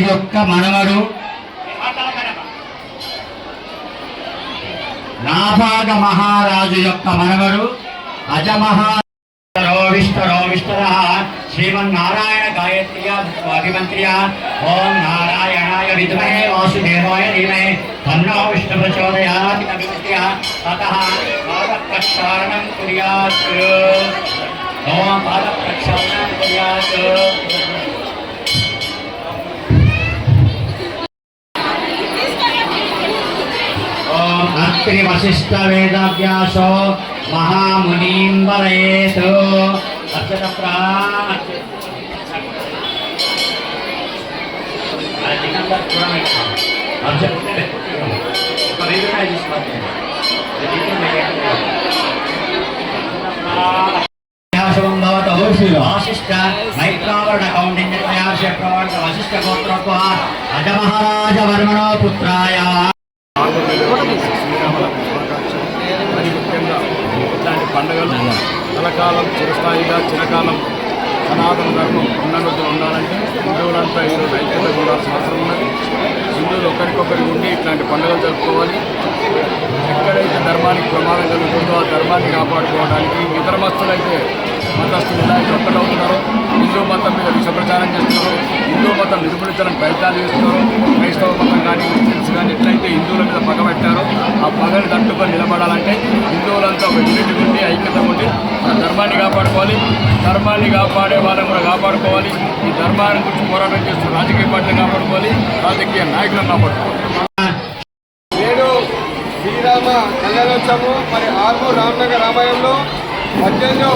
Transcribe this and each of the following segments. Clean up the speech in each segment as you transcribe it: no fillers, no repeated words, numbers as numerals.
యొక్క మనవడు నాభాగ మహారాజు యొక్క మనవడు श्रीमन्नारायण गायत्री अभिमंत्रिया ओम नारायणाय विद्महे वासुदेवाय धीमहि तन्नो विष्णु प्रचोदयात् अभिमंत्रिया ततः पादप्रक्षालनं कुर्यात् ओम पादप्रक्षालनं कुर्यात् ओम अत्रि वसिष्ठ वेदव्यासो महामुनिं वरेत् वशिष्ठ मैत्रावरण कौंडिन्य प्रवाद वशिष्ठ गोत्र अजमहाराज वर्मणो पुत्राय పండుగలు కలకాలం చిరస్థాయిగా చిరకాలం సనాతన ధర్మం ఉన్నరోజులు ఉండాలంటే హిందువులంతా ఈరోజు ఐక్యతగా ఉండాల్సిన అవసరం ఉన్నది. హిందువులు ఒకరికొకరి ఉండి ఇట్లాంటి పండుగలు జరుపుకోవాలి. ఎక్కడైతే ధర్మానికి ప్రమాదం కలుగుతుందో ఆ ధర్మాన్ని కాపాడుకోవడానికి ఇతర మతస్థులైతే మతస్థులు ఎలా అయితే ఒక్కటవుతున్నారో హిందూ మతం మీద విషప్రచారం చేస్తున్నారు, హిందూ మతం నిర్మూలించాలని ప్రయత్నాలు చేస్తున్నారు. క్రైస్తవ మతం కానీ ముస్లిమ్స్ కానీ ఎట్లయితే హిందువుల మీద పగ పెట్టారో ఆ పగని తట్టుకొని నిలబడాలంటే హిందువులంతా ఒక యూనిటీ ఉండి ఐక్యత ఉండి మన ధర్మాన్ని కాపాడుకోవాలి. ధర్మాన్ని కాపాడే వాళ్ళని కూడా కాపాడుకోవాలి. ఈ ధర్మాన్ని గురించి పోరాటం చేస్తున్న రాజకీయ పార్టీలు కాపాడుకోవాలి, రాజకీయ నాయకులను కాపాడుకోవాలి. నేడు శ్రీరామ కళ్యాణోత్సవము మరి ఆర్మూర్ రామనగర్ రామాయంలో 18వ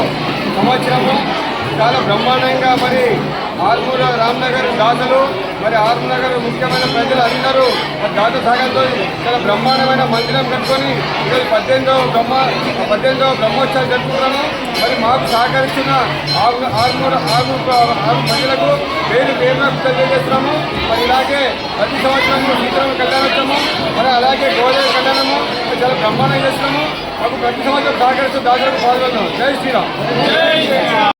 సంవత్సరము చాలా బ్రహ్మాండంగా మరి ఆర్మూర్ రామనగర్ దాతలు మరి ఆర్మూర్ నగర్ ముఖ్యమైన ప్రజలు అందరూ దాత సహాయంతో చాలా బ్రహ్మాండమైన మందిరం కట్టుకొని ఈరోజు 18వ బ్రహ్మోత్సవాలు జరుపుకుంటాము. మరి మాకు సహకరిస్తున్న ఆరు ప్రజలకు పేరున తెలియజేస్తున్నాము. మరి ఇలాగే ప్రతి సంవత్సరము సీతారామ కళ్యాణోత్సవము మరి అలాగే గోదావరి కళ్యాణము చాలా బ్రహ్మాండంగా చేస్తున్నాము. మాకు ప్రతి సంవత్సరం సహకరిస్తూ దాతలకు పాల్గొన్నాము. జై శ్రీరామ్.